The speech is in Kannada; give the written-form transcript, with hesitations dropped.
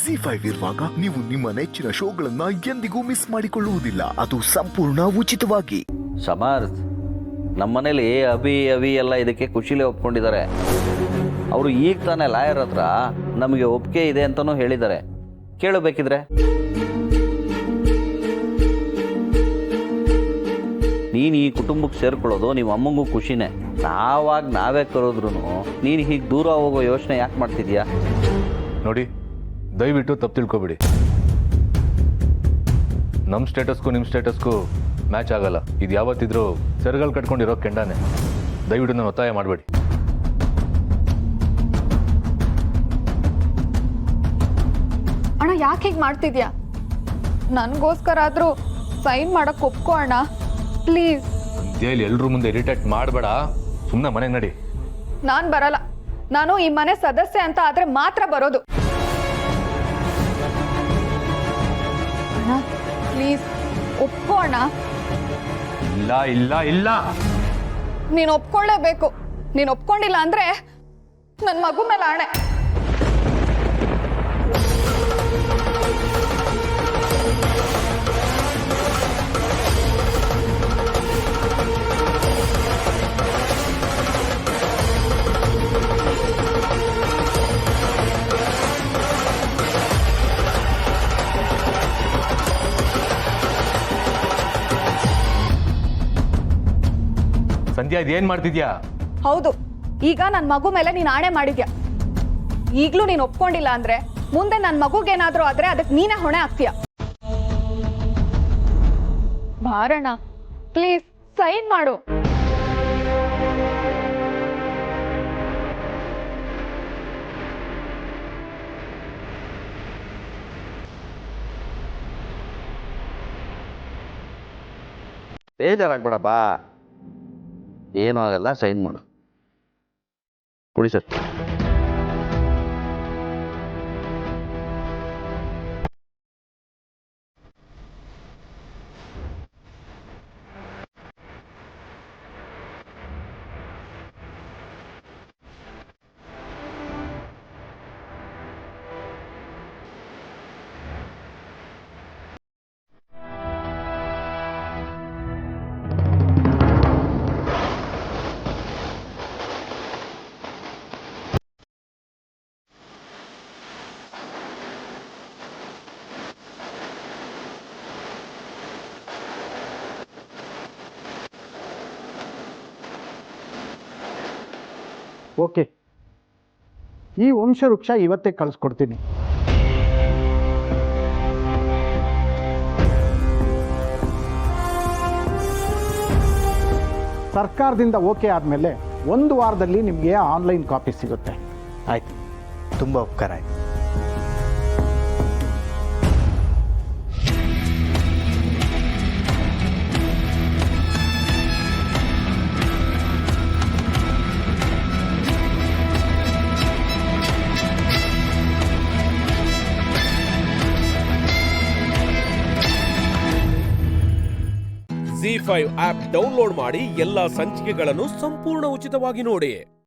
ಜಿ5 ಇರುವಾಗ ನೀವು ನಿಮ್ಮ ನೆಚ್ಚಿನ ಶೋಗಳನ್ನ ಎಂದಿಗೂ ಮಿಸ್ ಮಾಡಿಕೊಳ್ಳುವುದಿಲ್ಲ. ಅದು ಸಂಪೂರ್ಣ ಉಚಿತವಾಗಿ. ಸಮರ್ಥ್, ನಮ್ಮನೇಲಿ ಅಭಿ ಎಲ್ಲ ಇದಕ್ಕೆ ಖುಷಿಲೇ ಒಪ್ಕೊಂಡಿದ್ದಾರೆ. ಅವರು ಈಗ ತಾನೇ ಲಾಯರ್ ಹತ್ರ ನಮಗೆ ಒಪ್ಪಿಗೆ ಇದೆ ಅಂತಲೂ ಹೇಳಿದ್ದಾರೆ. ಕೇಳಬೇಕಿದ್ರೆ ನೀನು ಈ ಕುಟುಂಬಕ್ಕೆ ಸೇರ್ಕೊಳ್ಳೋದು ನಿಮ್ಮ ಅಮ್ಮಂಗೂ ಖುಷಿನೇ. ನಾವೇ ಕರೋದ್ರೂ ನೀನು ಹೀಗೆ ದೂರ ಹೋಗೋ ಯೋಚನೆ ಯಾಕೆ ಮಾಡ್ತಿದ್ಯಾ? ನೋಡಿ, ದಯವಿಟ್ಟು ತಪ್ಪು ತಿಳ್ಕೊಬೇಡಿ. ನಮ್ಮ ಸ್ಟೇಟಸ್ಗೂ ನಿಮ್ಮ ಸ್ಟೇಟಸ್ಗೂ ಮ್ಯಾಚ್ ಆಗಲ್ಲ. ಇದು ಯಾವತ್ತಿದ್ರೂ ಸೆರಗಲ್ ಕಟ್ಕೊಂಡಿರೋ ಕೆಂಡಾನೆ. ದಯವಿಟ್ಟು ನಾನು ಒತ್ತಾಯ ಮಾಡಬೇಡಿ. ಅಣ್ಣ, ಯಾಕೆ ಹೀಗೆ ಮಾಡ್ತಿದ್ಯಾ? ನನಗೋಸ್ಕರ ಆದರೂ ಸೈನ್ ಮಾಡಕ್ಕೆ ಒಪ್ಕೋ ಅಣ್ಣ, ಪ್ಲೀಸ್. ಇದೇಲಿ ಎಲ್ಲರೂ ಮುಂದೆ ಇರಿಟೇಟ್ ಮಾಡಬೇಡ. ಸುಮ್ಮನೆ ಮನೆಗೆ ನಡಿ. ನಾನು ಬರಲ್ಲ. ನಾನು ಈ ಮನೆ ಸದಸ್ಯೆ ಅಂತ ಆದ್ರೆ ಮಾತ್ರ ಬರೋದು. ಅಣ್ಣ ಪ್ಲೀಸ್ ಒಪ್ಕೋ ಅಣ್ಣ. ಇಲ್ಲ ಇಲ್ಲ ಇಲ್ಲ, ನೀನು ಒಪ್ಕೊಳ್ಳೇಬೇಕು. ನೀನು ಒಪ್ಕೊಂಡಿಲ್ಲ ಅಂದ್ರೆ ನನ್ನ ಮಗು ಮೇಲೆ ಆಣೆ. ಸಂಧ್ಯಾ, ಇದೇನ್ ಮಾಡ್ತಿದ್ಯಾ? ಹೌದು, ಈಗ ನನ್ನ ಮಗು ಮೇಲೆ ನೀನು ಆಣೆ ಮಾಡಿದ್ಯಾ. ಈಗಲೂ ನೀನು ಒಪ್ಕೊಂಡಿಲ್ಲ ಅಂದ್ರೆ ಮುಂದೆ ನನ್ನ ಮಗುಗೇನಾದ್ರೂ ಆದ್ರೆ ಅದಕ್ಕೆ ನೀನೇ ಹೊಣೆ ಆಗ್ತೀಯ. ಬಾರಣ್ಣ ಪ್ಲೀಸ್, ಸೈನ್ ಮಾಡು. ಬೇಜಾರಾಗ್ಬೇಡಪ್ಪ, ಏನೂ ಆಗಲ್ಲ, ಸೈನ್ ಮಾಡು. ಕೊಡಿ ಸರ್. ಓಕೆ, ಈ ವಂಶವೃಕ್ಷ ಇವತ್ತೇ ಕಳಿಸ್ಕೊಡ್ತೀನಿ. ಸರ್ಕಾರದಿಂದ ಓಕೆ ಆದಮೇಲೆ 1 ವಾರದಲ್ಲಿ ನಿಮಗೆ ಆನ್ಲೈನ್ ಕಾಪಿ ಸಿಗುತ್ತೆ. ಆಯ್ತು, ತುಂಬ ಉಪಕಾರ ಆಯ್ತು. ಜಿ5 ಆಪ್ ಡೌನ್ಲೋಡ್ ಮಾಡಿ ಎಲ್ಲಾ ಸಂಚಿಕೆಗಳನ್ನು ಸಂಪೂರ್ಣ ಉಚಿತವಾಗಿ ನೋಡಿ.